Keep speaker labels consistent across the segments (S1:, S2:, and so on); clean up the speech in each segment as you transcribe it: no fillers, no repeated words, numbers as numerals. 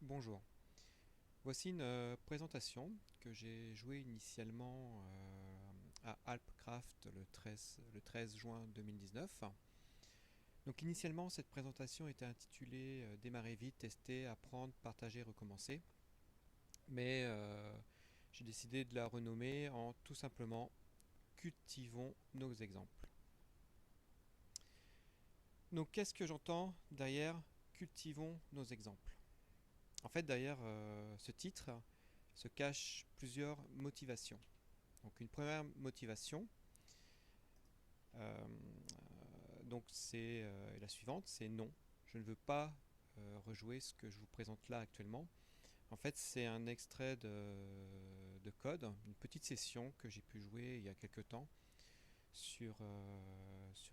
S1: Bonjour, voici une présentation que j'ai jouée initialement à Alpcraft le 13 juin 2019. Donc initialement cette présentation était intitulée Démarrer vite, tester, apprendre, partager, recommencer. Mais j'ai décidé de la renommer en tout simplement Cultivons nos exemples. Donc qu'est-ce que j'entends derrière Cultivons nos exemples? En fait, derrière ce titre se cachent plusieurs motivations. Donc, une première motivation, c'est la suivante, c'est non. Je ne veux pas rejouer ce que je vous présente là actuellement. En fait, c'est un extrait de code, une petite session que j'ai pu jouer il y a quelques temps sur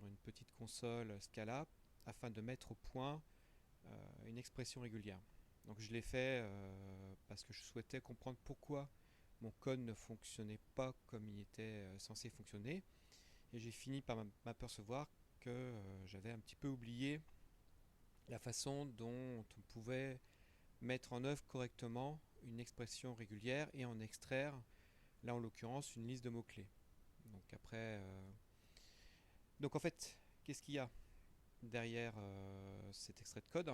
S1: une petite console Scala afin de mettre au point une expression régulière. Donc je l'ai fait parce que je souhaitais comprendre pourquoi mon code ne fonctionnait pas comme il était censé fonctionner. Et j'ai fini par m'apercevoir que j'avais un petit peu oublié la façon dont on pouvait mettre en œuvre correctement une expression régulière et en extraire, là en l'occurrence, une liste de mots-clés. Donc après, donc en fait, qu'est-ce qu'il y a derrière cet extrait de code?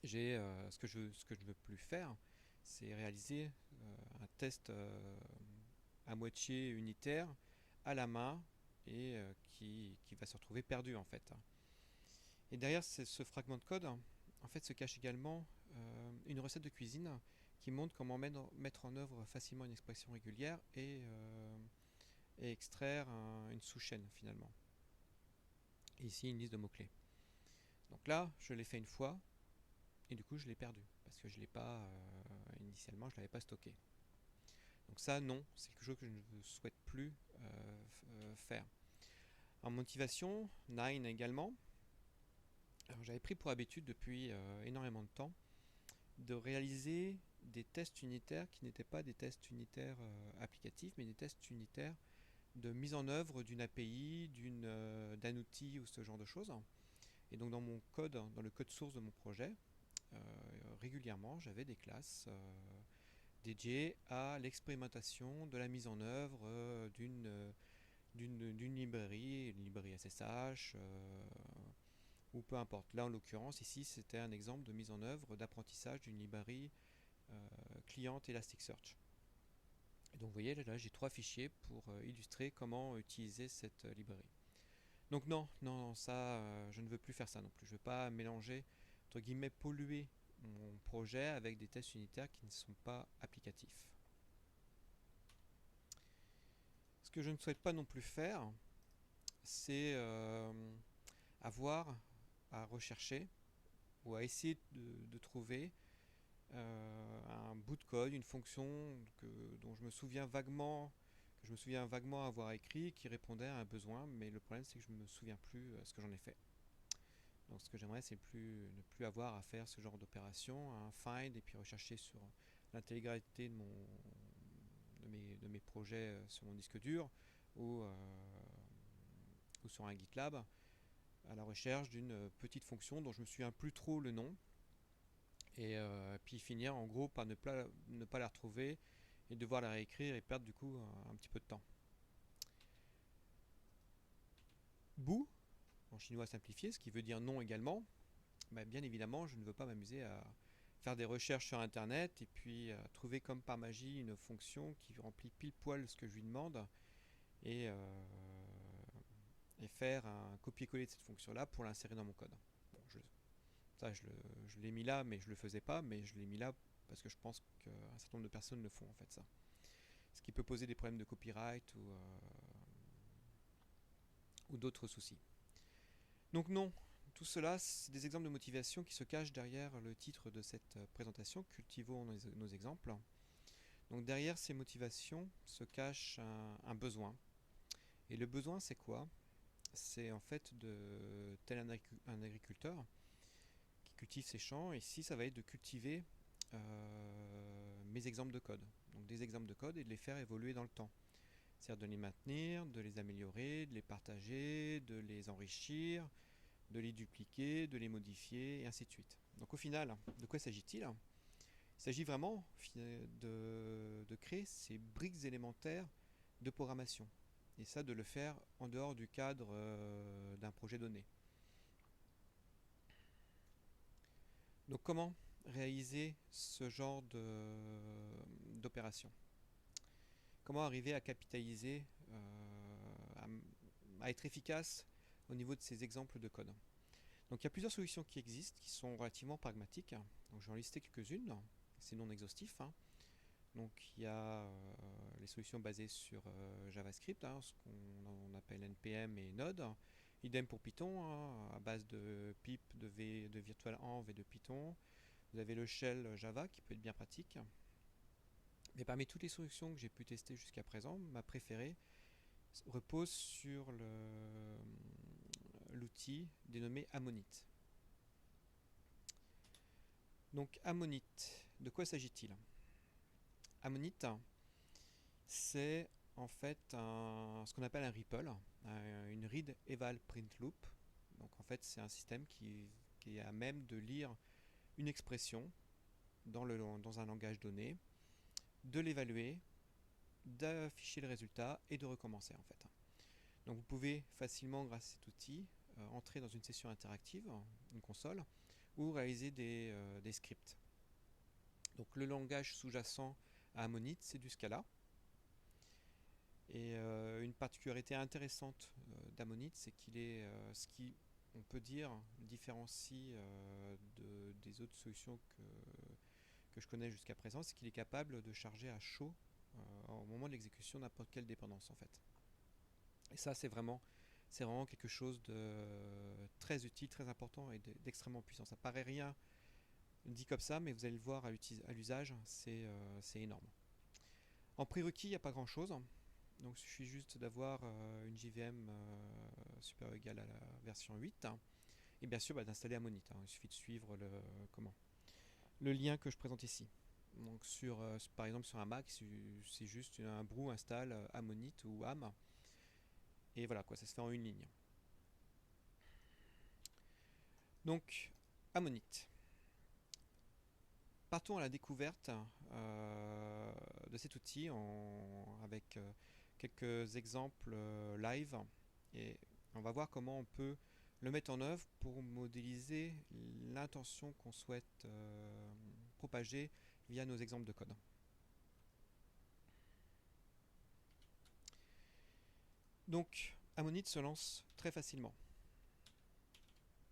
S1: J'ai ce que je ne veux plus faire, c'est réaliser un test à moitié unitaire à la main et qui va se retrouver perdu en fait. Et derrière ce fragment de code, en fait, se cache également une recette de cuisine qui montre comment mettre en œuvre facilement une expression régulière et extraire une sous-chaîne finalement. Et ici, une liste de mots-clés. Donc là, je l'ai fait une fois et du coup, je l'ai perdu parce que je l'ai pas initialement, je l'avais pas stocké. Donc ça, non, c'est quelque chose que je ne souhaite plus faire. En motivation, Nine également. Alors j'avais pris pour habitude depuis énormément de temps de réaliser des tests unitaires qui n'étaient pas des tests unitaires applicatifs, mais des tests unitaires de mise en œuvre d'une API, d'un outil ou ce genre de choses. Et donc dans mon code, dans le code source de mon projet, euh, régulièrement j'avais des classes dédiées à l'expérimentation de la mise en œuvre d'une librairie, une librairie SSH, ou peu importe. Là, en l'occurrence, ici, c'était un exemple de mise en œuvre d'apprentissage d'une librairie cliente Elasticsearch. Et donc, vous voyez, là, j'ai trois fichiers pour illustrer comment utiliser cette librairie. Donc, non, non, ça, je ne veux plus faire ça non plus. Je ne veux pas mélanger, entre guillemets, polluer mon projet avec des tests unitaires qui ne sont pas applicatifs. Ce que je ne souhaite pas non plus faire, c'est avoir à rechercher ou à essayer de trouver un bout de code, une fonction dont que je me souviens vaguement avoir écrit, qui répondait à un besoin, mais le problème c'est que je ne me souviens plus ce que j'en ai fait. Donc ce que j'aimerais c'est ne plus avoir à faire ce genre d'opération, un find et puis rechercher sur l'intégralité de mes projets sur mon disque dur ou, euh, ou sur un GitLab à la recherche d'une petite fonction dont je ne me souviens plus trop le nom et puis finir en gros par ne pas la retrouver et devoir la réécrire et perdre du coup un petit peu de temps. Bu, en chinois simplifié, ce qui veut dire non également, bah, bien évidemment je ne veux pas m'amuser à faire des recherches sur internet et puis trouver comme par magie une fonction qui remplit pile poil ce que je lui demande et, euh, et faire un copier-coller de cette fonction là pour l'insérer dans mon code. Bon, ça je l'ai mis là mais je le faisais pas, mais je l'ai mis là parce que je pense qu'un certain nombre de personnes le font en fait ça. Ce qui peut poser des problèmes de copyright ou d'autres soucis. Donc non, tout cela, c'est des exemples de motivation qui se cachent derrière le titre de cette présentation, Cultivons nos exemples. Donc derrière ces motivations se cache un besoin. Et le besoin, c'est quoi? C'est en fait de tel un agriculteur qui cultive ses champs, et ici ça va être de cultiver mes exemples de code. Donc des exemples de code et de les faire évoluer dans le temps. C'est-à-dire de les maintenir, de les améliorer, de les partager, de les enrichir, de les dupliquer, de les modifier, et ainsi de suite. Donc au final, de quoi s'agit-il? Il s'agit vraiment de créer ces briques élémentaires de programmation. Et ça, de le faire en dehors du cadre d'un projet donné. Donc comment réaliser ce genre d'opération? Comment arriver à capitaliser, à être efficace au niveau de ces exemples de code? Donc il y a plusieurs solutions qui existent, qui sont relativement pragmatiques. Donc je vais en lister quelques-unes, c'est non exhaustif. Donc il y a les solutions basées sur JavaScript, ce qu'on appelle NPM et Node. Idem pour Python, à base de pip, de virtualenv et de Python. Vous avez le shell Java qui peut être bien pratique. Mais parmi toutes les solutions que j'ai pu tester jusqu'à présent, ma préférée repose sur l'outil dénommé Ammonit. Donc Ammonit, de quoi s'agit-il? Ammonit, c'est en fait ce qu'on appelle un REPL, une read eval print loop. Donc en fait c'est un système qui est à même de lire une expression dans un langage donné, de l'évaluer, d'afficher le résultat et de recommencer en fait. Donc vous pouvez facilement, grâce à cet outil, entrer dans une session interactive, une console, ou réaliser des scripts. Donc le langage sous-jacent à Ammonit, c'est du Scala. Et une particularité intéressante d'Ammonit, c'est qu'il est ce qui, on peut dire, le différencie des autres solutions que je connais jusqu'à présent, c'est qu'il est capable de charger à chaud au moment de l'exécution n'importe quelle dépendance en fait. Et ça c'est vraiment quelque chose de très utile, très important et d'extrêmement puissant. Ça paraît rien dit comme ça, mais vous allez le voir à l'usage, c'est énorme. En prérequis, il n'y a pas grand chose. Donc il suffit juste d'avoir une JVM supérieure ou égale à la version 8. Et bien sûr d'installer Ammonit. Il suffit de suivre le lien que je présente ici. Donc par exemple sur un Mac, c'est juste un brew install Ammonit ou Am. Et voilà quoi, ça se fait en une ligne. Donc Ammonit. Partons à la découverte de cet outil avec quelques exemples live et on va voir comment on peut le mettre en œuvre pour modéliser l'intention qu'on souhaite propager via nos exemples de code. Donc Ammonit se lance très facilement.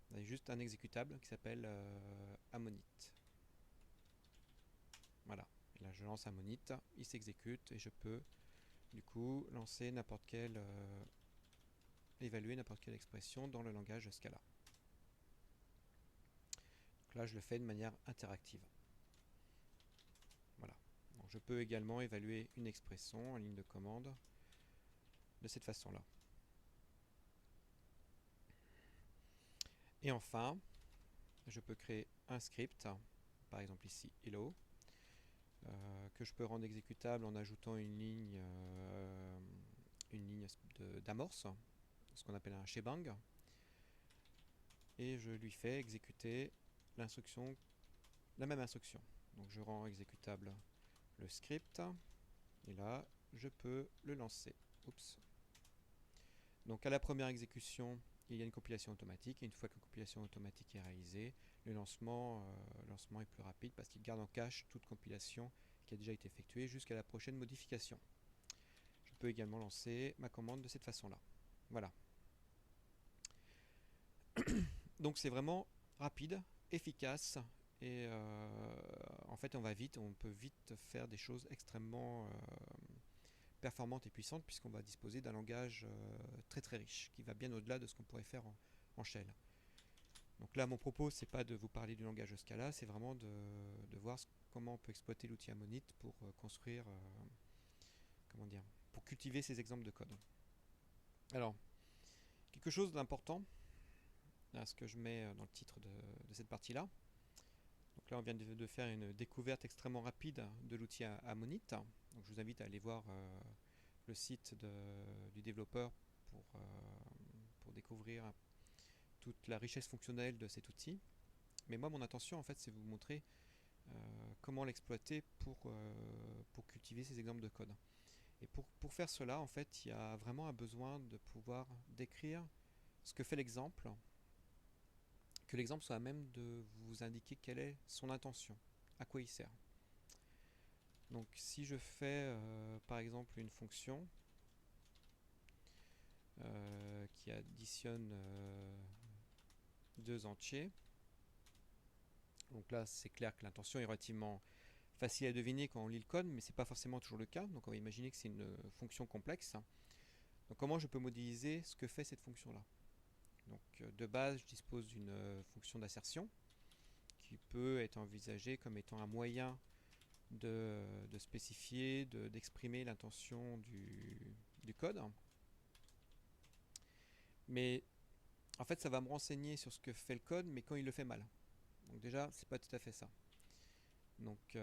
S1: Il y a juste un exécutable qui s'appelle Ammonit. Voilà, et là je lance Ammonit, il s'exécute et je peux du coup lancer n'importe quelle évaluer n'importe quelle expression dans le langage Scala. Donc là je le fais de manière interactive. Voilà. Donc je peux également évaluer une expression en ligne de commande de cette façon-là. Et enfin, je peux créer un script, par exemple ici hello, que je peux rendre exécutable en ajoutant une ligne d'amorce, ce qu'on appelle un shebang, et je lui fais exécuter la même instruction. Donc je rends exécutable le script, et là je peux le lancer. Oups. Donc à la première exécution, il y a une compilation automatique, et une fois que la compilation automatique est réalisée, le lancement est plus rapide parce qu'il garde en cache toute compilation qui a déjà été effectuée jusqu'à la prochaine modification. Je peux également lancer ma commande de cette façon-là. Voilà. Donc c'est vraiment rapide, efficace, et en fait on peut vite faire des choses extrêmement performantes et puissantes puisqu'on va disposer d'un langage très très riche qui va bien au-delà de ce qu'on pourrait faire en shell. Donc là mon propos c'est pas de vous parler du langage Scala, c'est vraiment de voir comment on peut exploiter l'outil Ammonit pour construire, pour cultiver ces exemples de code. Alors, quelque chose d'important, ce que je mets dans le titre de cette partie-là. Donc là, on vient de faire une découverte extrêmement rapide de l'outil Ammonit. Donc je vous invite à aller voir le site du développeur pour découvrir toute la richesse fonctionnelle de cet outil. Mais moi, mon intention, en fait, c'est vous montrer comment l'exploiter pour cultiver ces exemples de code. Et pour faire cela, en fait, il y a vraiment un besoin de pouvoir décrire ce que fait l'exemple, que l'exemple soit à même de vous indiquer quelle est son intention, à quoi il sert. Donc si je fais par exemple une fonction qui additionne deux entiers, donc là c'est clair que l'intention est relativement facile à deviner quand on lit le code, mais ce n'est pas forcément toujours le cas. Donc on va imaginer que c'est une fonction complexe. Donc comment je peux modéliser ce que fait cette fonction-là? Donc de base, je dispose d'une fonction d'assertion qui peut être envisagée comme étant un moyen de spécifier, d'exprimer l'intention du code. Mais en fait, ça va me renseigner sur ce que fait le code, mais quand il le fait mal. Donc déjà, c'est pas tout à fait ça. Donc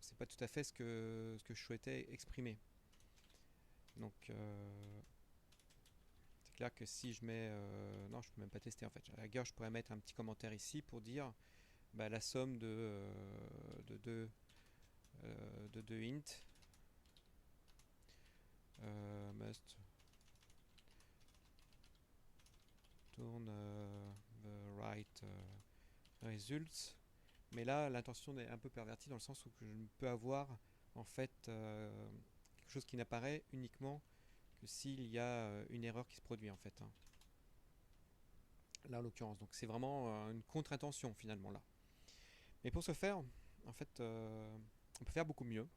S1: c'est pas tout à fait ce que je souhaitais exprimer. Donc c'est clair que si je mets... non, je peux même pas tester en fait. À la rigueur, je pourrais mettre un petit commentaire ici pour dire bah, la somme de deux int must turn the right results. Mais là, l'intention est un peu pervertie dans le sens où je ne peux avoir en fait quelque chose qui n'apparaît uniquement que s'il y a une erreur qui se produit en fait. Hein. Là, en l'occurrence. Donc c'est vraiment une contre-intention finalement là. Mais pour ce faire, en fait, on peut faire beaucoup mieux.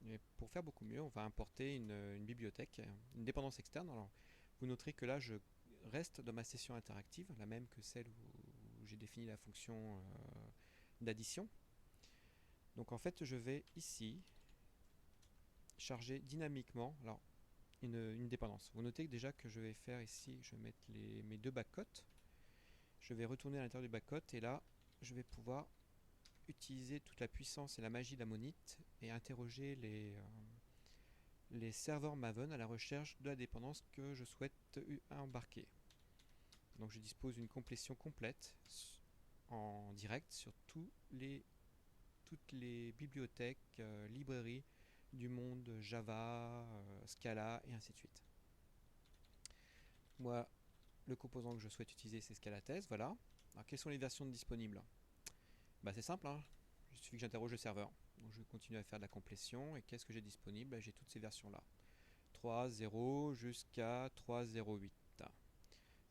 S1: Et pour faire beaucoup mieux, on va importer une bibliothèque, une dépendance externe. Alors, vous noterez que là, je reste dans ma session interactive, la même que celle où j'ai défini la fonction d'addition. Donc en fait, je vais ici charger dynamiquement alors, une dépendance. Vous notez déjà que je vais faire ici, je vais mettre mes deux backcotes. Je vais retourner à l'intérieur du backcote et là, je vais pouvoir utiliser toute la puissance et la magie d'Ammonite et interroger les serveurs Maven à la recherche de la dépendance que je souhaite embarquer. Donc je dispose d'une complétion complète en direct sur toutes les bibliothèques, librairies du monde Java, Scala et ainsi de suite. Moi, le composant que je souhaite utiliser, c'est Scala Test, voilà. Alors, quelles sont les versions disponibles? Bah, c'est simple, hein. Il suffit que j'interroge le serveur. Donc, je continue à faire de la complétion. Et qu'est-ce que j'ai disponible? J'ai toutes ces versions-là. 3.0 jusqu'à 3.08.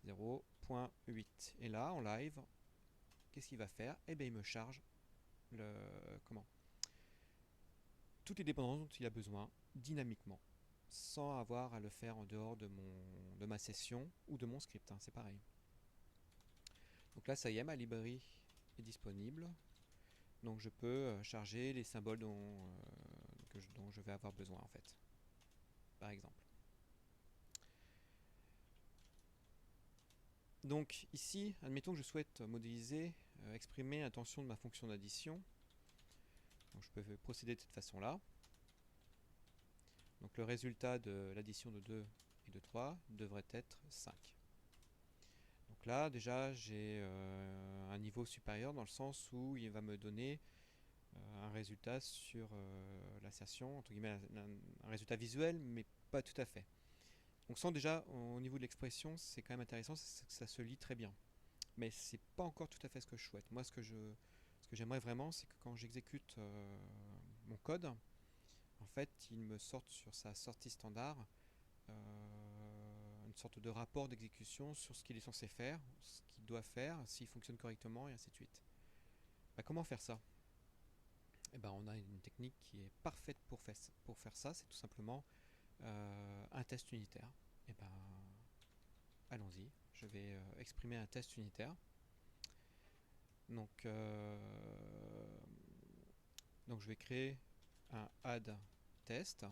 S1: 0.8. Et là, en live, qu'est-ce qu'il va faire? Eh bien, il me charge toutes les dépendances dont il a besoin dynamiquement, sans avoir à le faire en dehors de ma session ou de mon script. Hein, c'est pareil. Donc là, ça y est, ma librairie est disponible. Donc je peux charger les symboles dont je vais avoir besoin en fait, par exemple. Donc ici, admettons que je souhaite modéliser, exprimer l'intention de ma fonction d'addition. Donc je peux procéder de cette façon-là. Donc le résultat de l'addition de 2 et de 3 devrait être 5. Donc là, déjà, j'ai un niveau supérieur dans le sens où il va me donner un résultat sur l'assertion, entre guillemets, un résultat visuel, mais pas tout à fait. Donc sans déjà, au niveau de l'expression, c'est quand même intéressant, c'est que ça se lit très bien. Mais c'est pas encore tout à fait ce que je souhaite. Moi, ce que j'aimerais vraiment, c'est que quand j'exécute mon code, en fait, il me sorte sur sa sortie standard une sorte de rapport d'exécution sur ce qu'il est censé faire, ce qu'il doit faire, s'il fonctionne correctement, et ainsi de suite. Bah, comment faire ça? Eh ben, on a une technique qui est parfaite pour faire ça, c'est tout simplement un test unitaire. Et ben, allons-y, je vais exprimer un test unitaire. Donc je vais créer un add test.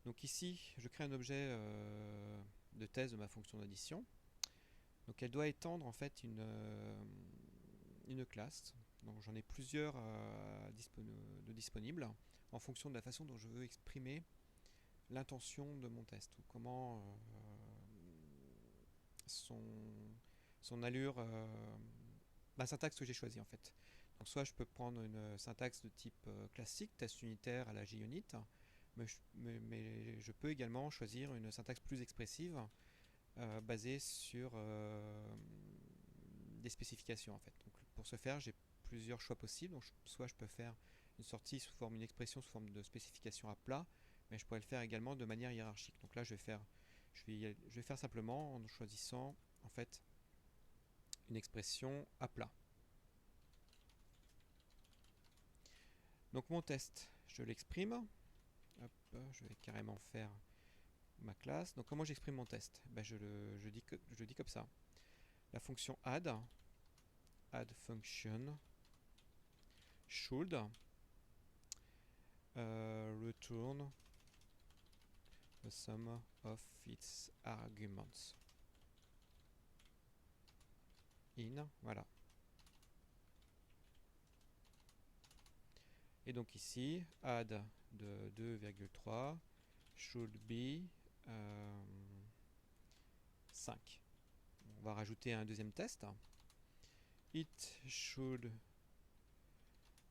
S1: Donc ici, je crée un objet de test de ma fonction d'addition. Donc elle doit étendre en fait une classe. Donc j'en ai plusieurs de disponibles en fonction de la façon dont je veux exprimer l'intention de mon test ou comment sont son allure, la syntaxe que j'ai choisie en fait. Donc soit je peux prendre une syntaxe de type classique, test unitaire à la JUnit, mais je peux également choisir une syntaxe plus expressive basée sur des spécifications en fait. Donc pour ce faire, j'ai plusieurs choix possibles. Donc soit je peux faire une sortie une expression sous forme de spécification à plat, mais je pourrais le faire également de manière hiérarchique. Donc là, je vais faire simplement en choisissant en fait une expression à plat. Donc mon test, je l'exprime. Hop, je vais carrément faire ma classe. Donc comment j'exprime mon test? Je dis comme ça. La fonction add function should return the sum of its arguments. Voilà. Et donc ici, add de 2,3 should be 5. On va rajouter un deuxième test. It should...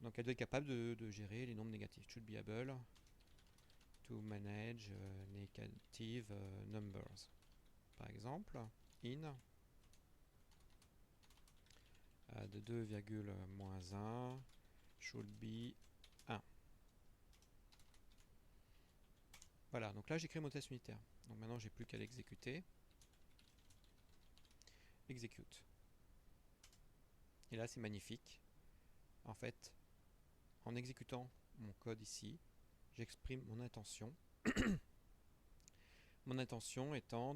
S1: Donc elle doit être capable de gérer les nombres négatifs. Should be able to manage negative numbers. Par exemple, in add 2,-1 should be 1. Voilà, donc là j'ai créé mon test unitaire. Donc maintenant j'ai plus qu'à l'exécuter. Execute. Et là c'est magnifique. En fait, en exécutant mon code ici, j'exprime mon intention. Mon intention étant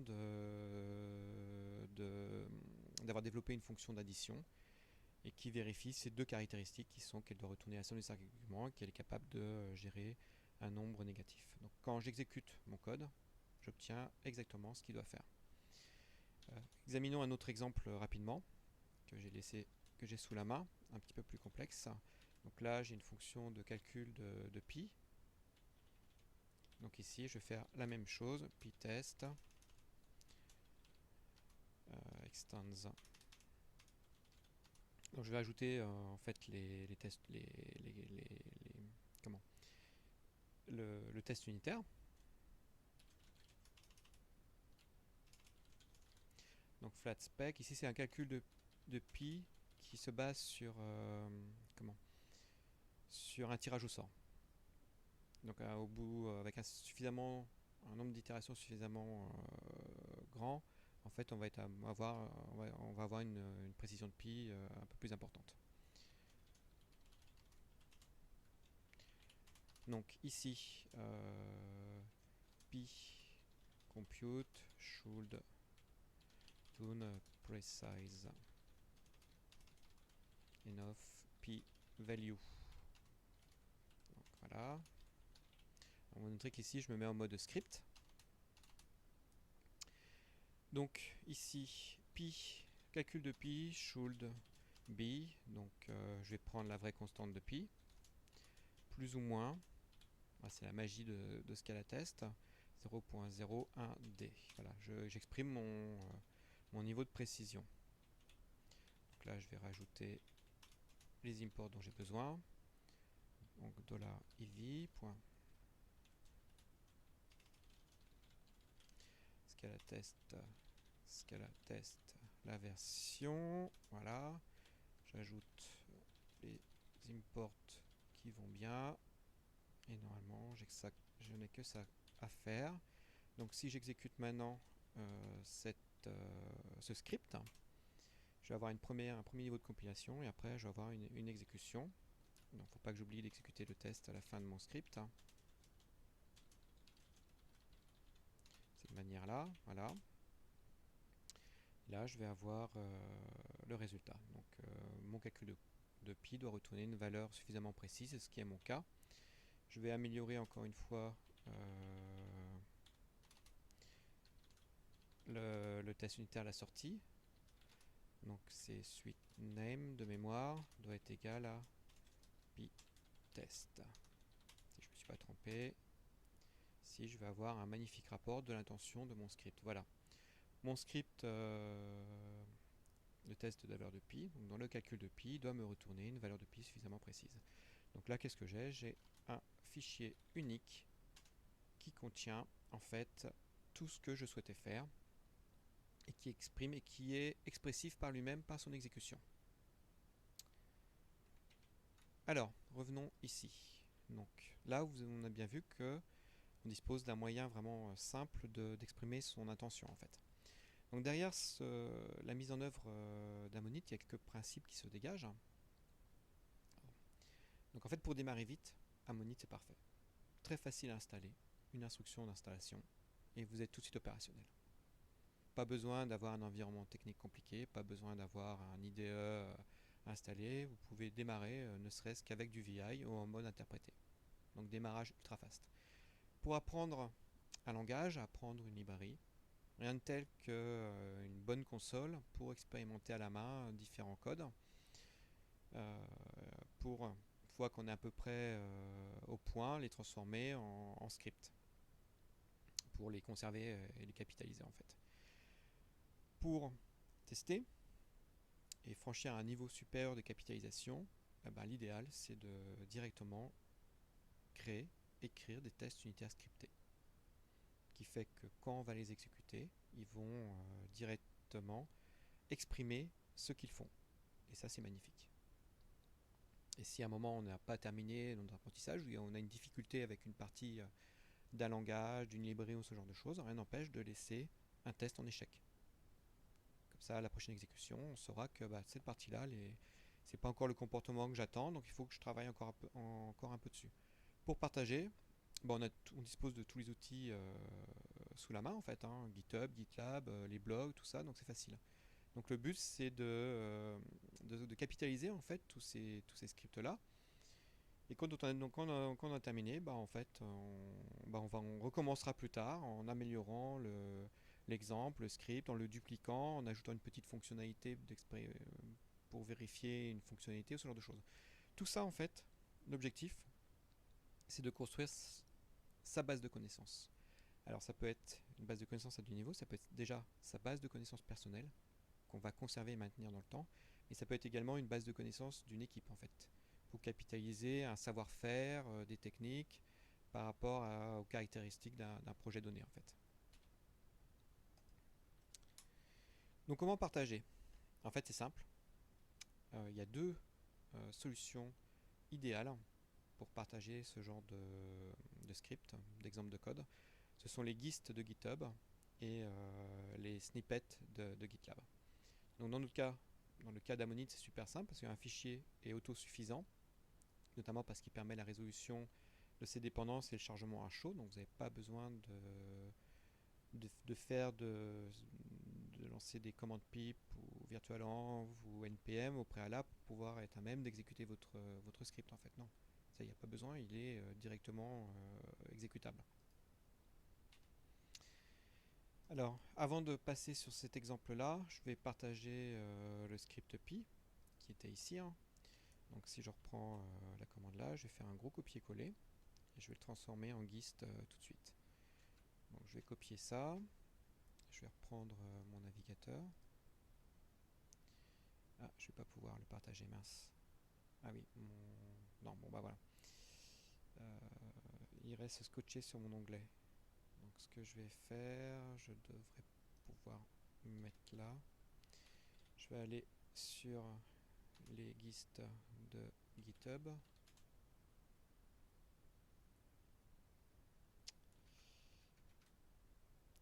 S1: d'avoir développé une fonction d'addition et qui vérifie ces deux caractéristiques qui sont qu'elle doit retourner la somme des arguments et qu'elle est capable de gérer un nombre négatif. Donc quand j'exécute mon code, j'obtiens exactement ce qu'il doit faire. Examinons un autre exemple rapidement que j'ai sous la main, un petit peu plus complexe. Donc là j'ai une fonction de calcul de pi. Donc ici je vais faire la même chose, pi test extends. Donc je vais ajouter en fait les tests, comment le test unitaire. Donc flat spec, ici c'est un calcul de pi qui se base sur sur un tirage au sort. Donc au bout, avec un nombre d'itérations suffisamment grand, en fait on va avoir une précision de pi un peu plus importante. Donc ici, pi compute should tune precise enough p value. Donc voilà. On va noter qu'ici je me mets en mode script. Donc ici, pi, calcul de pi should be, donc je vais prendre la vraie constante de pi, plus ou moins, c'est la magie de Scalatest, 0.01d. Voilà, j'exprime mon niveau de précision. Donc là je vais rajouter les imports dont j'ai besoin. Donc $ev. Scalatest la version, voilà, j'ajoute les imports qui vont bien et normalement je n'ai que ça à faire. Donc si j'exécute maintenant ce script, je vais avoir un premier niveau de compilation et après je vais avoir une exécution. Donc il ne faut pas que j'oublie d'exécuter le test à la fin de mon script. Cette manière là, voilà. Là je vais avoir le résultat. Donc mon calcul de pi doit retourner une valeur suffisamment précise, ce qui est mon cas. Je vais améliorer encore une fois le test unitaire à la sortie. Donc c'est suite name de mémoire doit être égal à pi test. Si je ne me suis pas trompé, si je vais avoir un magnifique rapport de l'intention de mon script. Voilà. Mon script le test de la valeur de pi. Donc dans le calcul de pi, il doit me retourner une valeur de pi suffisamment précise. Donc là, qu'est-ce que j'ai? J'ai un fichier unique qui contient en fait tout ce que je souhaitais faire et qui exprime et qui est expressif par lui-même par son exécution. Alors, revenons ici. Donc là, on a bien vu que on dispose d'un moyen vraiment simple d'exprimer son intention en fait. Donc derrière la mise en œuvre d'Ammonit, il y a quelques principes qui se dégagent. Donc en fait, pour démarrer vite, Ammonit c'est parfait. Très facile à installer, une instruction d'installation, et vous êtes tout de suite opérationnel. Pas besoin d'avoir un environnement technique compliqué, pas besoin d'avoir un IDE installé, vous pouvez démarrer ne serait-ce qu'avec du VI ou en mode interprété. Donc démarrage ultra fast. Pour apprendre un langage, apprendre une librairie, rien de tel qu'une bonne console pour expérimenter à la main différents codes. Pour, une fois qu'on est à peu près au point, les transformer en script pour les conserver et les capitaliser en fait. Pour tester et franchir un niveau supérieur de capitalisation, l'idéal c'est de directement créer, écrire des tests unitaires scriptés. Qui fait que quand on va les exécuter, ils vont directement exprimer ce qu'ils font. Et ça c'est magnifique. Et si à un moment on n'a pas terminé notre apprentissage, ou on a une difficulté avec une partie d'un langage, d'une librairie ou ce genre de choses, rien n'empêche de laisser un test en échec. Comme ça, à la prochaine exécution, on saura que cette partie-là, c'est pas encore le comportement que j'attends, donc il faut que je travaille encore un peu dessus. Pour partager, on dispose de tous les outils sous la main en fait, GitHub, GitLab, les blogs, tout ça, donc c'est facile. Donc le but c'est de capitaliser en fait tous ces scripts-là. Et quand on a terminé, en fait, on recommencera plus tard en améliorant l'exemple, le script, en le dupliquant, en ajoutant une petite fonctionnalité pour vérifier une fonctionnalité ou ce genre de choses. Tout ça, en fait, l'objectif, c'est de construire sa base de connaissances. Alors ça peut être une base de connaissances à deux niveaux, ça peut être déjà sa base de connaissances personnelles, qu'on va conserver et maintenir dans le temps, mais ça peut être également une base de connaissances d'une équipe, en fait. Pour capitaliser un savoir-faire, des techniques par rapport aux caractéristiques d'un projet donné en fait. Donc comment partager? En fait c'est simple. Il y a deux solutions idéales pour partager ce genre de script, d'exemple de code. Ce sont les GIST de GitHub et les snippets de GitLab. Donc dans le cas d'Ammonit, c'est super simple parce qu'un fichier est autosuffisant, notamment parce qu'il permet la résolution de ses dépendances et le chargement à chaud, donc vous n'avez pas besoin de lancer des commandes pip ou virtualenv ou npm au préalable pour pouvoir être à même d'exécuter votre script en fait. Non, ça il n'y a pas besoin, il est directement exécutable. Alors, avant de passer sur cet exemple-là, je vais partager le script pi qui était ici. Donc si je reprends la commande là, je vais faire un gros copier-coller et je vais le transformer en GIST tout de suite. Donc je vais copier ça, je vais reprendre mon navigateur. Ah, je vais pas pouvoir le partager, mince. Ah oui, non, bon voilà. Il reste scotché sur mon onglet. Donc ce que je vais faire, je devrais pouvoir me mettre là. Je vais aller sur les GIST de GitHub.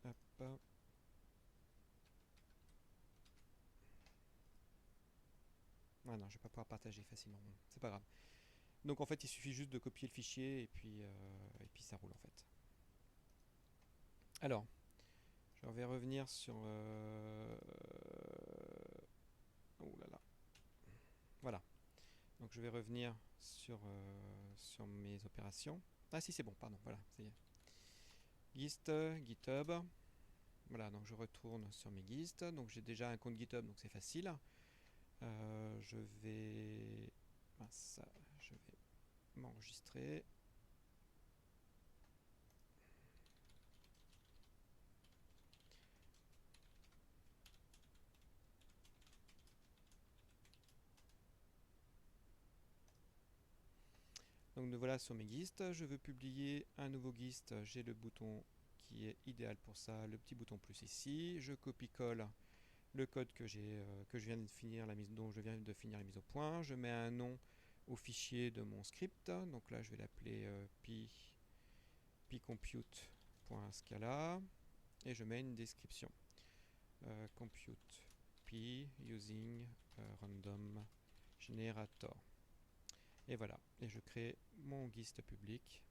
S1: Hop. Ah non, je vais pas pouvoir partager facilement. C'est pas grave. Donc en fait, il suffit juste de copier le fichier et puis ça roule en fait. Alors, je vais revenir sur... Oh là là. Voilà. Donc je vais revenir sur mes opérations. Ah si, c'est bon, pardon, voilà, ça y est. GIST, GitHub. Voilà, donc je retourne sur mes GIST. Donc j'ai déjà un compte GitHub, donc c'est facile. Je vais m'enregistrer. Donc nous voilà sur mes GIST. Je veux publier un nouveau GIST. J'ai le bouton qui est idéal pour ça, le petit bouton plus ici. Je copie-colle le code que je viens de finir dont je viens de finir la mise au point. Je mets un nom au fichier de mon script. Donc là, je vais l'appeler pcompute.scala et je mets une description. Compute p using random generator. Et voilà, et je crée mon GIST public.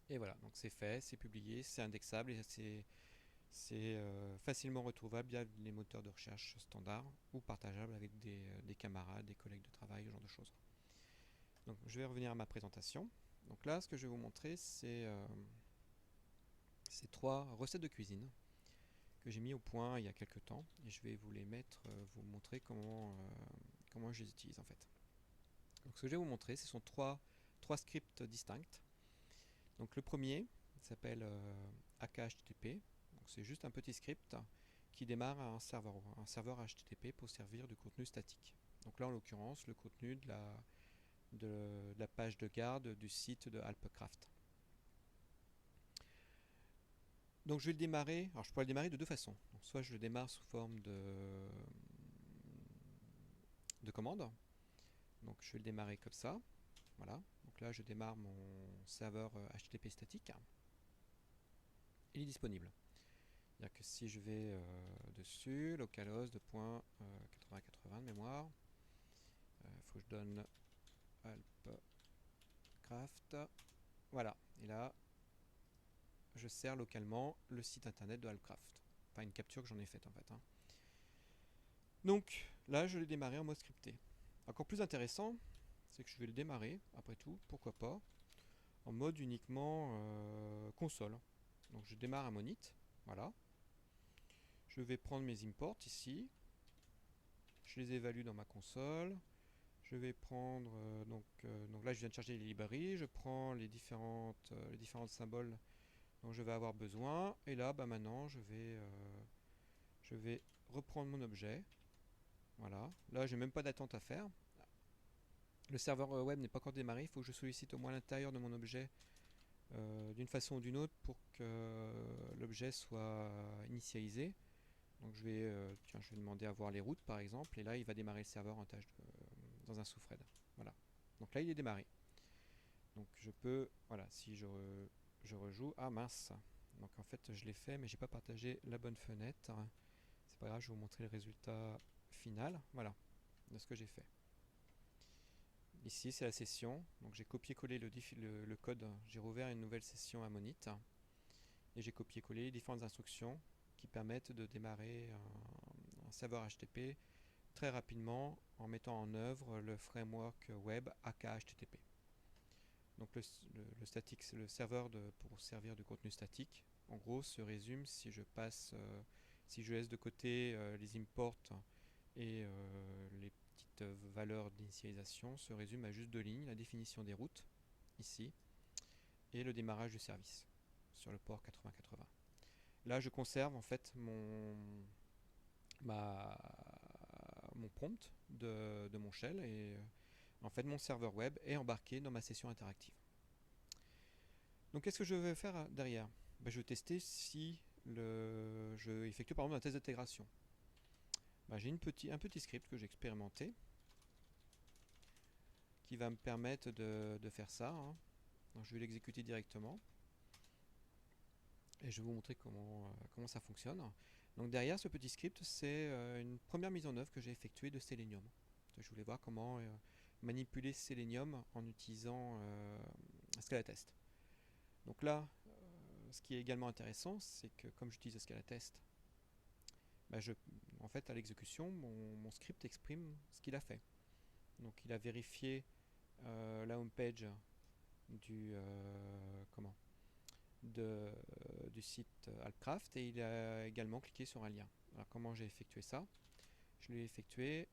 S1: Et voilà, donc c'est fait, c'est publié, c'est indexable et c'est facilement retrouvable via les moteurs de recherche standards ou partageable avec des camarades, des collègues de travail, ce genre de choses. Donc je vais revenir à ma présentation. Donc là, ce que je vais vous montrer, c'est ces 3 recettes de cuisine que j'ai mis au point il y a quelques temps et je vais vous les mettre, vous montrer comment je les utilise en fait. Donc ce que je vais vous montrer, ce sont trois scripts distincts. Donc le premier s'appelle AKHTTP. C'est juste un petit script qui démarre un serveur HTTP pour servir du contenu statique. Donc là en l'occurrence le contenu de la page de garde du site de Alpecraft. Donc je vais le démarrer, alors je pourrais le démarrer de 2 façons. Donc, soit je le démarre sous forme de commande. Donc je vais le démarrer comme ça. Voilà. Donc là je démarre mon serveur HTTP statique. Il est disponible. C'est-à-dire que si je vais dessus, localhost de .8080 de mémoire, il faut que je donne Alpecraft. Voilà. Et là, je sers localement le site internet de Alpecraft. Enfin, une capture que j'en ai faite en fait. Donc là, je l'ai démarré en mode scripté. Encore plus intéressant, c'est que je vais le démarrer, après tout, pourquoi pas, en mode uniquement console. Donc je démarre un monit, voilà. Je vais prendre mes imports ici. Je les évalue dans ma console. Je vais prendre, donc là je viens de charger les librairies. Je prends les différents symboles dont je vais avoir besoin. Et là, maintenant, je vais reprendre mon objet. Voilà. Là, j'ai même pas d'attente à faire. Le serveur web n'est pas encore démarré. Il faut que je sollicite au moins l'intérieur de mon objet d'une façon ou d'une autre pour que l'objet soit initialisé. Donc je vais demander à voir les routes par exemple, et là il va démarrer le serveur dans un sous-thread. Voilà. Donc là il est démarré. Donc je peux, voilà, si je rejoue, ah mince. Donc en fait je l'ai fait, mais j'ai pas partagé la bonne fenêtre. C'est pas grave, je vais vous montrer le résultat final. Voilà, de ce que j'ai fait. Ici c'est la session, donc j'ai copié-collé le code, j'ai rouvert une nouvelle session à Monit et j'ai copié-collé les différentes instructions qui permettent de démarrer un serveur HTTP très rapidement en mettant en œuvre le framework web AKHTTP. Donc le serveur pour servir du contenu statique, en gros se résume si je laisse de côté les imports et les petites valeurs d'initialisation, se résume à juste 2 lignes, la définition des routes, ici, et le démarrage du service sur le port 8080. Là je conserve en fait mon prompt de mon shell et en fait mon serveur web est embarqué dans ma session interactive. Donc qu'est-ce que je vais faire derrière? Je vais tester si je effectue par exemple un test d'intégration. J'ai un petit script que j'ai expérimenté qui va me permettre de faire ça. Donc, je vais l'exécuter directement et je vais vous montrer comment ça fonctionne. Donc derrière ce petit script, c'est une première mise en œuvre que j'ai effectuée de Selenium. Je voulais voir comment manipuler Selenium en utilisant Scala-Test. Donc là, ce qui est également intéressant, c'est que comme j'utilise Scala-Test, en fait à l'exécution, mon script exprime ce qu'il a fait. Donc il a vérifié la homepage du site Alpecraft et il a également cliqué sur un lien. Alors comment j'ai effectué ça? Je l'ai effectué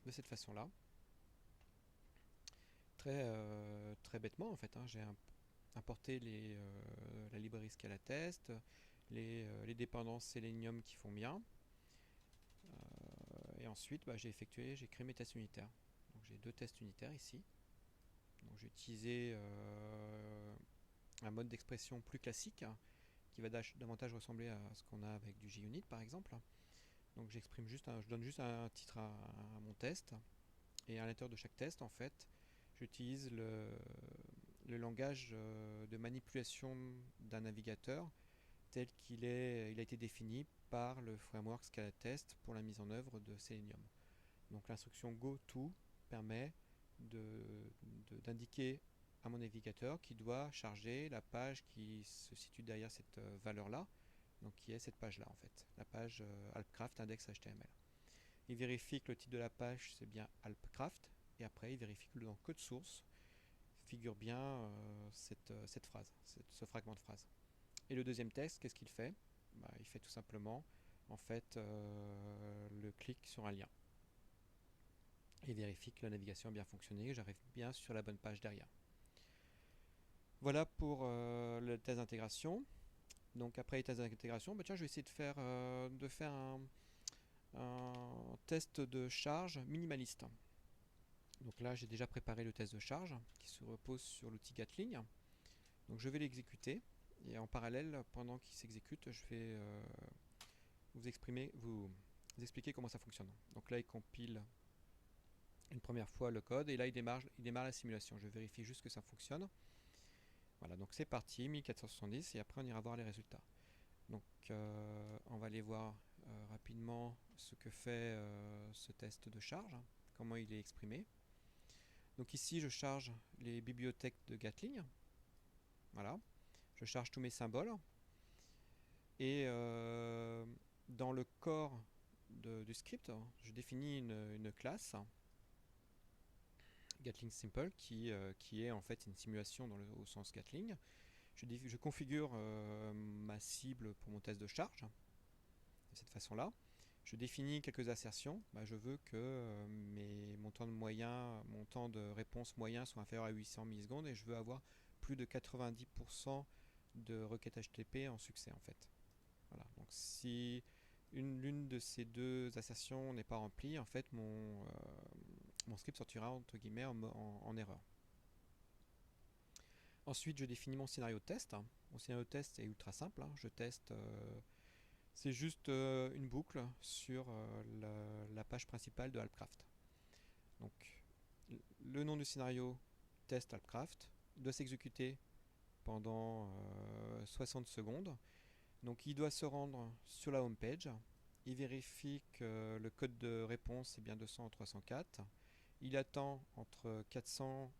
S1: de cette façon-là. Très bêtement en fait. J'ai importé la librairie Scala-Test, les dépendances Selenium qui font bien. Et ensuite j'ai créé mes tests unitaires. Donc j'ai deux tests unitaires ici. Donc j'ai utilisé un mode d'expression plus classique, qui va davantage ressembler à ce qu'on a avec du JUnit par exemple. Donc j'exprime juste je donne juste un titre à mon test, et à l'intérieur de chaque test en fait j'utilise le langage de manipulation d'un navigateur tel qu'il il a été défini par le framework Scala Test pour la mise en œuvre de Selenium. Donc l'instruction goTo permet d'indiquer à mon navigateur qui doit charger la page qui se situe derrière cette valeur-là, donc qui est cette page-là en fait, la page Alpcraft index.html. Il vérifie que le titre de la page c'est bien Alpcraft, et après il vérifie que dans le code source figure bien cette phrase, ce fragment de phrase. Et le deuxième test, qu'est-ce qu'il fait? Il fait tout simplement en fait le clic sur un lien et vérifie que la navigation a bien fonctionné, que j'arrive bien sur la bonne page derrière. Voilà pour le test d'intégration. Donc après les tests d'intégration, je vais essayer de faire un test de charge minimaliste. Donc là j'ai déjà préparé le test de charge qui se repose sur l'outil Gatling. Donc je vais l'exécuter, et en parallèle, pendant qu'il s'exécute, je vais vous expliquer comment ça fonctionne. Donc là il compile une première fois le code, et là il démarre la simulation. Je vérifie juste que ça fonctionne. Voilà, donc c'est parti, 1470, et après on ira voir les résultats. Donc on va aller voir rapidement ce que fait ce test de charge, comment il est exprimé. Donc ici je charge les bibliothèques de Gatling. Voilà, je charge tous mes symboles, et dans le corps du script, je définis une classe Gatling Simple qui est en fait une simulation au sens Gatling. Je configure ma cible pour mon test de charge de cette façon-là. Je définis quelques assertions. Je veux que mon temps de réponse moyen soit inférieur à 800 millisecondes, et je veux avoir plus de 90% de requêtes HTTP en succès en fait. Voilà. Donc si l'une de ces deux assertions n'est pas remplie, en fait mon script sortira entre guillemets en erreur. Ensuite, je définis mon scénario de test. Mon scénario de test est ultra simple. Je teste, c'est juste une boucle sur la page principale de Alpcraft. Donc, le nom du scénario, test Alpcraft, doit s'exécuter pendant 60 secondes. Donc, il doit se rendre sur la home page. Il vérifie que le code de réponse est bien 200 en 304. Il attend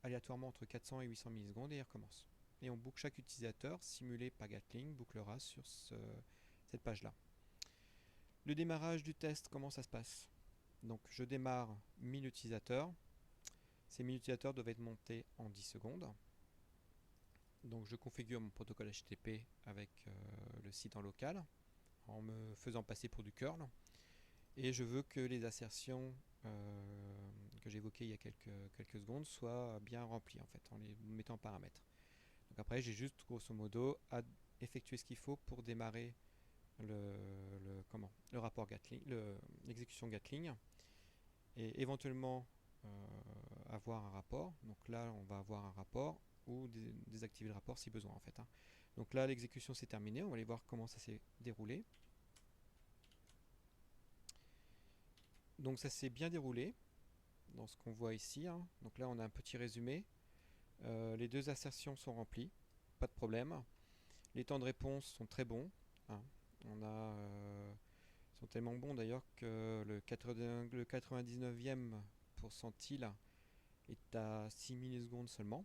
S1: aléatoirement entre 400 et 800 millisecondes, et il recommence. Et on boucle chaque utilisateur simulé par Gatling, bouclera sur cette page-là. Le démarrage du test, comment ça se passe? Donc je démarre 1000 utilisateurs. Ces 1000 utilisateurs doivent être montés en 10 secondes. Donc je configure mon protocole HTTP avec le site en local, en me faisant passer pour du curl. Et je veux que les assertions que j'évoquais il y a quelques secondes soient bien remplies en fait, en les mettant en paramètres. Donc après j'ai juste grosso modo à effectuer ce qu'il faut pour démarrer le rapport Gatling, l'exécution Gatling, et éventuellement avoir un rapport. Donc là on va avoir un rapport, ou désactiver le rapport si besoin en fait. Donc là l'exécution s'est terminée, on va aller voir comment ça s'est déroulé. Donc ça s'est bien déroulé dans ce qu'on voit ici. Donc là on a un petit résumé. Les deux assertions sont remplies, pas de problème. Les temps de réponse sont très bons. Sont tellement bons d'ailleurs que le 99e pourcentile est à 6 millisecondes seulement.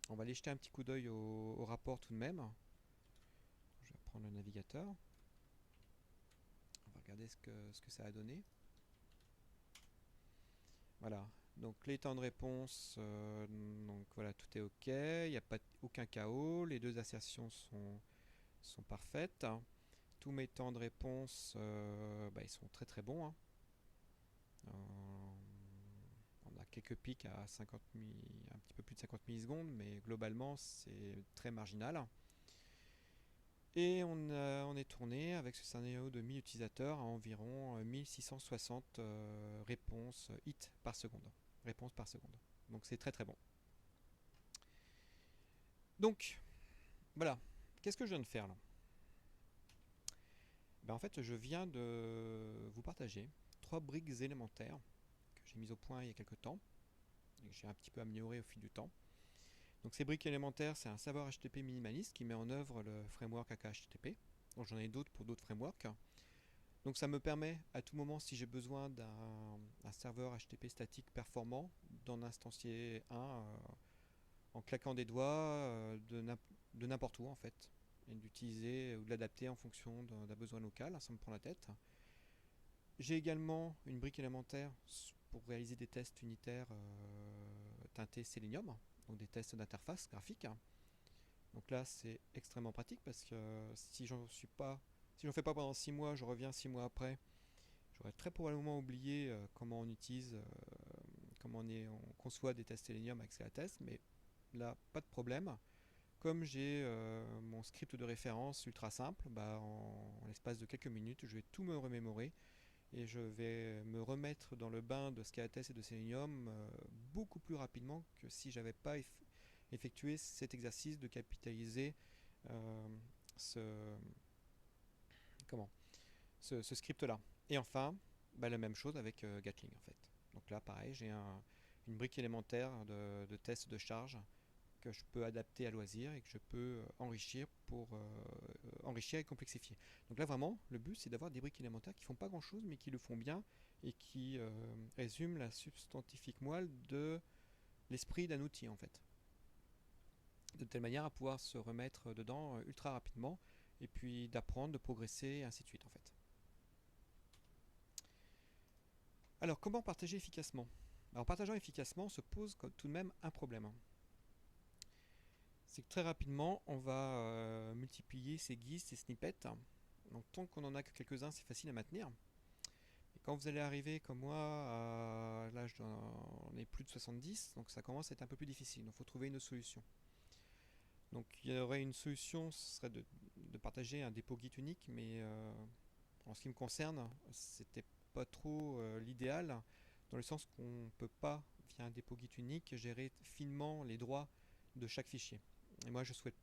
S1: On va aller jeter un petit coup d'œil au rapport tout de même. Je vais prendre le navigateur. On va regarder ce que ça a donné. Voilà, donc les temps de réponse, donc voilà, tout est ok, il n'y a aucun chaos, les deux assertions sont parfaites. Tous mes temps de réponse, ils sont très très bons. On a quelques pics à un petit peu plus de 50 millisecondes, mais globalement c'est très marginal. Et on est tourné avec ce scénario de 1000 utilisateurs à environ 1660 réponses hits par seconde. réponses par seconde. Donc c'est très très bon. Donc voilà, qu'est-ce que je viens de faire là? En fait, je viens de vous partager 3 briques élémentaires que j'ai mises au point il y a quelques temps et que j'ai un petit peu amélioré au fil du temps. Donc ces briques élémentaires, c'est un serveur HTTP minimaliste qui met en œuvre le framework AKHTTP. Donc j'en ai d'autres pour d'autres frameworks. Donc ça me permet à tout moment, si j'ai besoin d'un serveur HTTP statique performant, d'en instancier un en claquant des doigts de n'importe où en fait, et d'utiliser ou de l'adapter en fonction d'un besoin local, ça me prend la tête. J'ai également une brique élémentaire pour réaliser des tests unitaires teintés Selenium, donc des tests d'interface graphique. Donc là c'est extrêmement pratique parce que si j'en fais pas pendant 6 mois, je reviens 6 mois après, j'aurais très probablement oublié comment on utilise, on conçoit des tests Selenium avec CATest, mais là pas de problème. Comme j'ai mon script de référence ultra simple, en l'espace de quelques minutes, je vais tout me remémorer et je vais me remettre dans le bain de Scalates et de Selenium beaucoup plus rapidement que si j'avais pas effectué cet exercice de capitaliser euh, ce, comment, ce script-là. Et enfin, la même chose avec Gatling en fait. Donc là, pareil, j'ai une brique élémentaire de test de charge que je peux adapter à loisir et que je peux enrichir pour enrichir et complexifier. Donc là vraiment, le but c'est d'avoir des briques élémentaires qui font pas grand chose mais qui le font bien et qui résument la substantifique moelle de l'esprit d'un outil en fait. De telle manière à pouvoir se remettre dedans ultra rapidement et puis d'apprendre, de progresser et ainsi de suite en fait. Alors comment partager efficacement? Alors partageant efficacement se pose tout de même un problème. C'est que très rapidement, on va multiplier ces guises, ces snippets. Donc tant qu'on en a que quelques-uns, c'est facile à maintenir. Et quand vous allez arriver comme moi à l'âge d'en est plus de 70, donc ça commence à être un peu plus difficile. Donc il faut trouver une autre solution. Donc il y aurait une solution, ce serait de partager un dépôt Git unique, mais en ce qui me concerne, c'était pas trop l'idéal, dans le sens qu'on ne peut pas, via un dépôt Git unique, gérer finement les droits de chaque fichier. Et moi je souhaite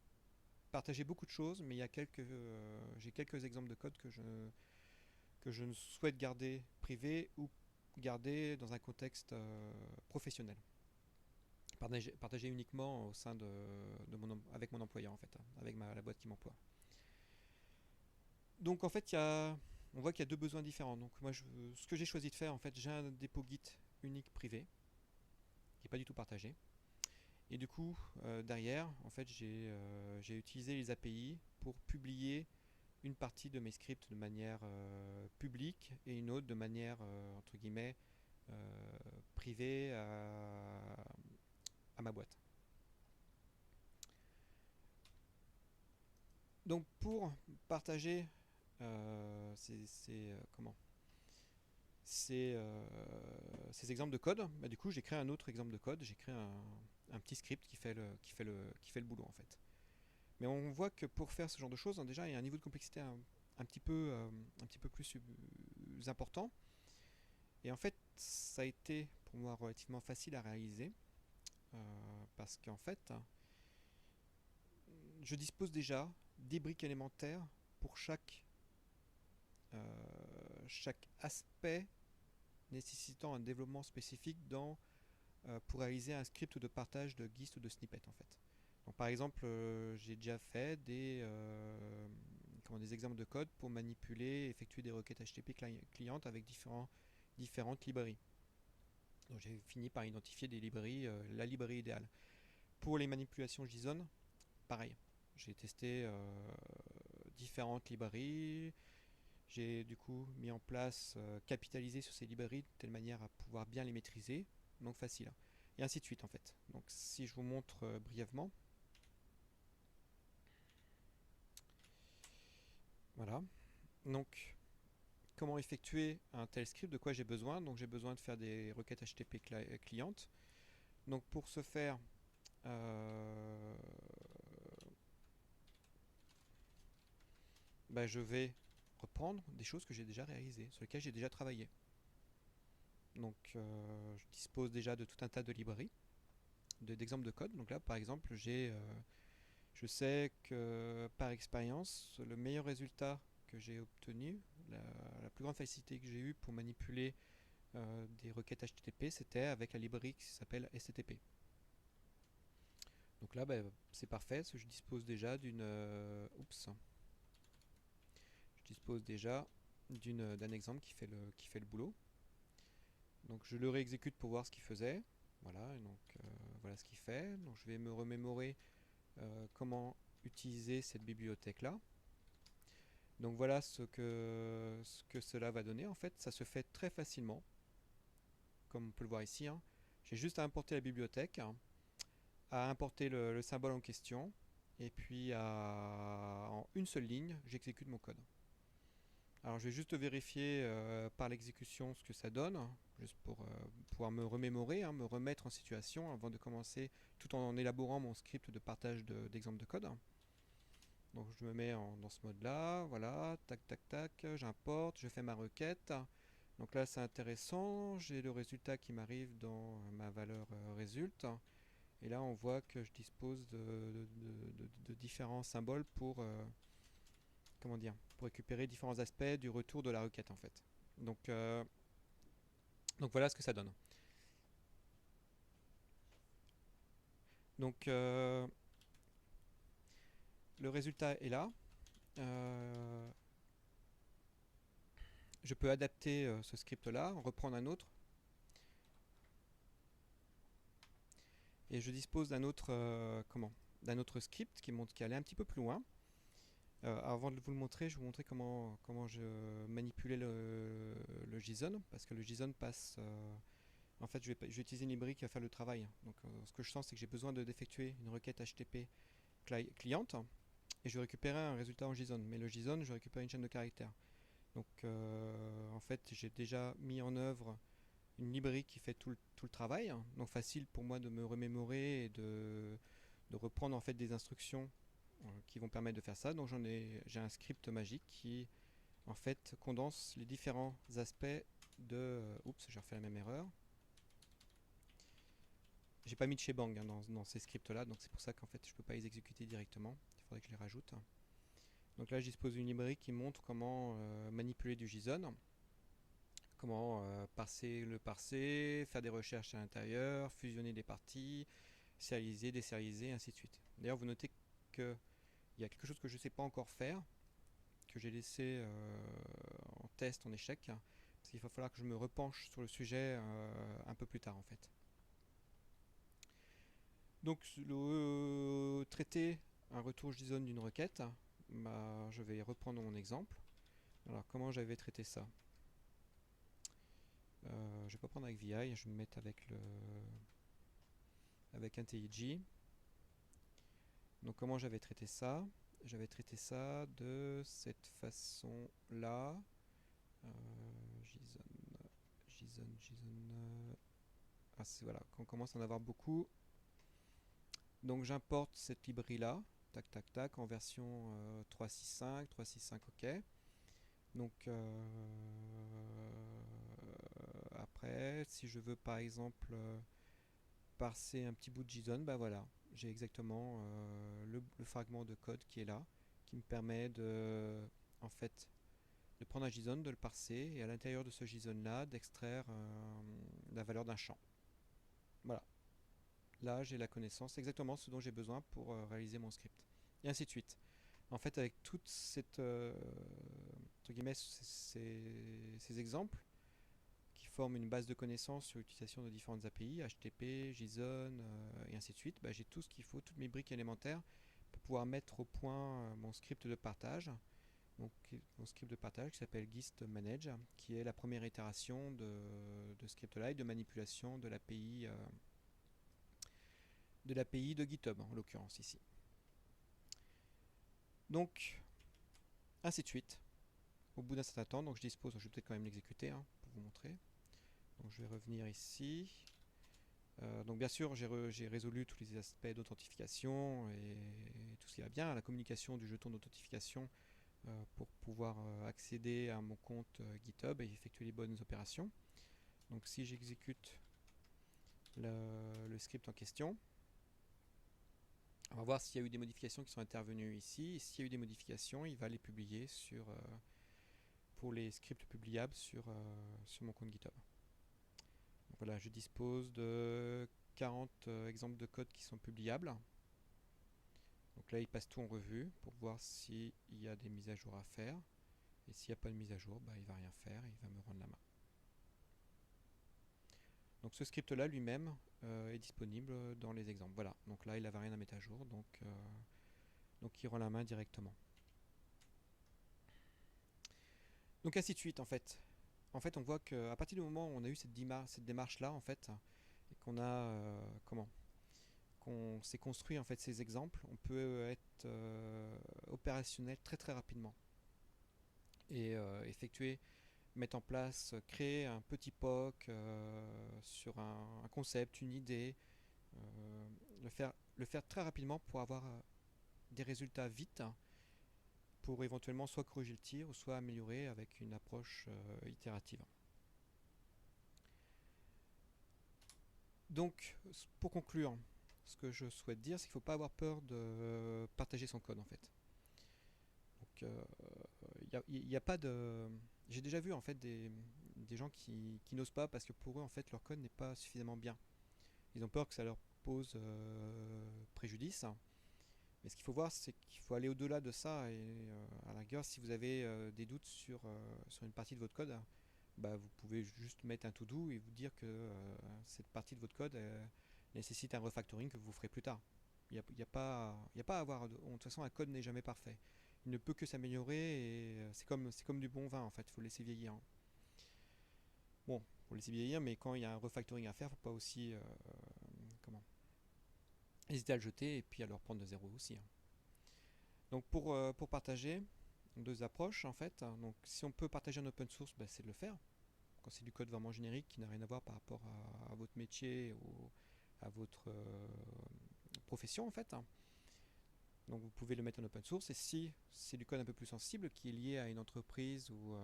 S1: partager beaucoup de choses, mais j'ai quelques exemples de code que je souhaite garder privé ou garder dans un contexte professionnel. Partager uniquement au sein avec mon employeur en fait, avec la boîte qui m'emploie. Donc en fait, on voit qu'il y a deux besoins différents. Donc moi, ce que j'ai choisi de faire, en fait, j'ai un dépôt Git unique privé qui n'est pas du tout partagé. Et du coup, derrière, en fait, j'ai utilisé les API pour publier une partie de mes scripts de manière publique et une autre de manière, entre guillemets, privée à ma boîte. Donc pour partager ces exemples de code, du coup j'ai créé un autre exemple de code, j'ai créé un petit script qui fait le boulot en fait. Mais on voit que pour faire ce genre de choses, déjà il y a un niveau de complexité un petit peu plus important. Et en fait, ça a été pour moi relativement facile à réaliser parce qu'en fait, je dispose déjà des briques élémentaires pour chaque aspect nécessitant un développement spécifique pour réaliser un script de partage de GIST ou de snippet en fait. Donc par exemple, j'ai déjà fait des exemples de code pour manipuler, effectuer des requêtes HTTP clientes avec différentes librairies. Donc j'ai fini par identifier des librairies, la librairie idéale. Pour les manipulations JSON, pareil. J'ai testé différentes librairies. J'ai du coup mis en place, capitalisé sur ces librairies de telle manière à pouvoir bien les maîtriser. Donc facile. Et ainsi de suite en fait. Donc si je vous montre brièvement. Voilà. Donc comment effectuer un tel script, de quoi j'ai besoin. Donc j'ai besoin de faire des requêtes HTTP clientes. Donc pour ce faire, je vais reprendre des choses que j'ai déjà réalisées, sur lesquelles j'ai déjà travaillé. Donc je dispose déjà de tout un tas de librairies, d'exemples de code. Donc là par exemple je sais que par expérience le meilleur résultat que j'ai obtenu, la, la plus grande facilité que j'ai eue pour manipuler des requêtes HTTP, c'était avec la librairie qui s'appelle STTP. Donc là, c'est parfait, parce que je dispose déjà d'un exemple qui fait le boulot. Donc je le réexécute pour voir ce qu'il faisait. Voilà, et donc voilà ce qu'il fait. Donc je vais me remémorer comment utiliser cette bibliothèque-là. Donc voilà ce que cela va donner. En fait, ça se fait très facilement, comme on peut le voir ici, hein. J'ai juste à importer la bibliothèque, hein, à importer le symbole en question, et puis en une seule ligne, j'exécute mon code. Alors je vais juste vérifier par l'exécution ce que ça donne, juste pour pouvoir me remémorer, hein, me remettre en situation avant de commencer, tout en élaborant mon script de partage d'exemple de code. Donc je me mets dans ce mode-là, voilà, tac tac tac, j'importe, je fais ma requête. Donc là c'est intéressant, j'ai le résultat qui m'arrive dans ma valeur résulte. Et là on voit que je dispose de différents symboles pour, comment dire, pour récupérer différents aspects du retour de la requête en fait. Donc voilà ce que ça donne. Donc le résultat est là. Je peux adapter ce script là, en reprendre un autre. Et je dispose d'un autre, d'un autre script qui allait un petit peu plus loin. Avant de vous le montrer, je vais vous montrer comment je manipulais le JSON, parce que le JSON passe... en fait, je vais utiliser une librairie qui va faire le travail. Donc, ce que je sens, c'est que j'ai besoin d'effectuer une requête HTTP cliente, et je vais récupérer un résultat en JSON. Mais le JSON, je récupère une chaîne de caractères. Donc, en fait, j'ai déjà mis en œuvre une librairie qui fait tout le travail. Donc, facile pour moi de me remémorer et de reprendre en fait des instructions qui vont permettre de faire ça. Donc j'ai un script magique qui en fait condense les différents aspects de... oups, j'ai refait la même erreur. J'ai pas mis de shebang dans ces scripts là, donc c'est pour ça qu'en fait je peux pas les exécuter directement. Il faudrait que je les rajoute. Donc là je dispose d'une librairie qui montre comment manipuler du JSON, comment parser, faire des recherches à l'intérieur, fusionner des parties, serialiser, déserialiser, ainsi de suite. D'ailleurs vous notez qu'il y a quelque chose que je ne sais pas encore faire, que j'ai laissé en test, en échec, parce qu'il va falloir que je me repenche sur le sujet un peu plus tard en fait. Donc traiter un retour JSON d'une requête, je vais reprendre mon exemple. Alors comment j'avais traité ça? Je vais pas prendre avec VI, je vais me mettre avec un TIG. Donc comment j'avais traité ça? J'avais traité ça de cette façon là. JSON. Voilà, quand on commence à en avoir beaucoup. Donc j'importe cette librairie là, tac tac tac, en version 3.6.5, OK. Donc après, si je veux par exemple parser un petit bout de JSON, bah voilà, j'ai exactement le fragment de code qui est là, qui me permet de, en fait, de prendre un JSON, de le parser, et à l'intérieur de ce JSON là, d'extraire la valeur d'un champ. Voilà. Là, j'ai la connaissance, exactement ce dont j'ai besoin pour réaliser mon script. Et ainsi de suite. En fait, avec toute cette, entre guillemets, ces exemples qui forment une base de connaissances sur l'utilisation de différentes API, HTTP, JSON, et ainsi de suite, j'ai tout ce qu'il faut, toutes mes briques élémentaires pour pouvoir mettre au point mon script de partage. Donc, mon script de partage qui s'appelle Gist Manage, qui est la première itération de ce script-là et de manipulation de l'API de GitHub en l'occurrence ici. Donc, ainsi de suite. Au bout d'un certain temps, donc je dispose, je vais peut-être quand même l'exécuter pour vous montrer. Donc je vais revenir ici. Donc bien sûr, j'ai résolu tous les aspects d'authentification et tout ce qui va bien, la communication du jeton d'authentification pour pouvoir accéder à mon compte GitHub et effectuer les bonnes opérations. Donc si j'exécute le script en question, on va voir s'il y a eu des modifications qui sont intervenues ici. Et s'il y a eu des modifications, il va les publier pour les scripts publiables sur mon compte GitHub. Donc voilà, je dispose de 40 exemples de code qui sont publiables. Donc là, il passe tout en revue pour voir s'il y a des mises à jour à faire. Et s'il n'y a pas de mise à jour, il ne va rien faire, il va me rendre la main. Donc ce script-là lui-même est disponible dans les exemples. Voilà, donc là, il n'avait rien à mettre à jour, donc il rend la main directement. Donc ainsi de suite, en fait. En fait, on voit qu'à partir du moment où on a eu cette démarche-là, en fait, et qu'on a qu'on s'est construit en fait ces exemples, on peut être opérationnel très très rapidement et mettre en place, créer un petit POC sur un concept, une idée, le faire très rapidement pour avoir des résultats vite, pour éventuellement soit corriger le tir ou soit améliorer avec une approche itérative. Donc, pour conclure, ce que je souhaite dire, c'est qu'il ne faut pas avoir peur de partager son code en fait. Donc, il n'y a pas de... J'ai déjà vu en fait des gens qui n'osent pas parce que pour eux en fait leur code n'est pas suffisamment bien. Ils ont peur que ça leur pose préjudice. Mais ce qu'il faut voir, c'est qu'il faut aller au-delà de ça et à la rigueur, si vous avez des doutes sur une partie de votre code, vous pouvez juste mettre un to-do et vous dire que cette partie de votre code nécessite un refactoring que vous ferez plus tard. Il n'y a pas à avoir. De toute façon, un code n'est jamais parfait. Il ne peut que s'améliorer et c'est comme du bon vin en fait. Il faut le laisser vieillir. Bon, il faut le laisser vieillir, mais quand il y a un refactoring à faire, il ne faut pas aussi hésiter à le jeter et puis à le reprendre de zéro aussi. Donc pour partager, deux approches en fait. Donc si on peut partager en open source, c'est de le faire. Quand c'est du code vraiment générique qui n'a rien à voir par rapport à votre métier ou à votre profession en fait. Donc vous pouvez le mettre en open source et si c'est du code un peu plus sensible qui est lié à une entreprise ou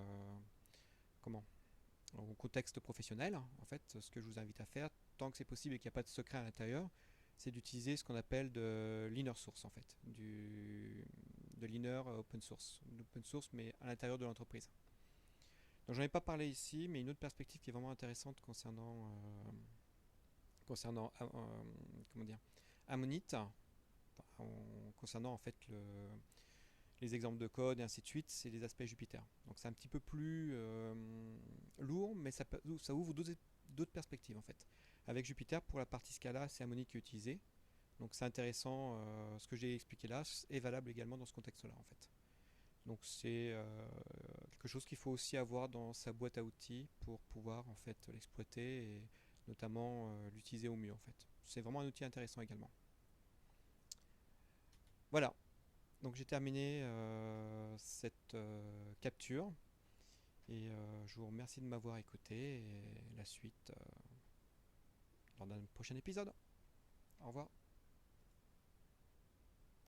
S1: au contexte professionnel, en fait, ce que je vous invite à faire, tant que c'est possible et qu'il n'y a pas de secret à l'intérieur, c'est d'utiliser ce qu'on appelle de l'inner source en fait, de l'inner open source mais à l'intérieur de l'entreprise. Donc j'en ai pas parlé ici, mais une autre perspective qui est vraiment intéressante concernant Ammonit, concernant en fait les exemples de code et ainsi de suite, c'est les aspects Jupyter. Donc c'est un petit peu plus lourd, mais ça ouvre d'autres perspectives en fait. Avec Jupyter, pour la partie Scala, c'est Ammonit qui est utilisé. Donc c'est intéressant, ce que j'ai expliqué là est valable également dans ce contexte-là en fait. Donc c'est quelque chose qu'il faut aussi avoir dans sa boîte à outils pour pouvoir en fait l'exploiter et notamment l'utiliser au mieux en fait. C'est vraiment un outil intéressant également. Voilà, donc j'ai terminé cette capture et je vous remercie de m'avoir écouté et la suite lors d'un prochain épisode. Au revoir.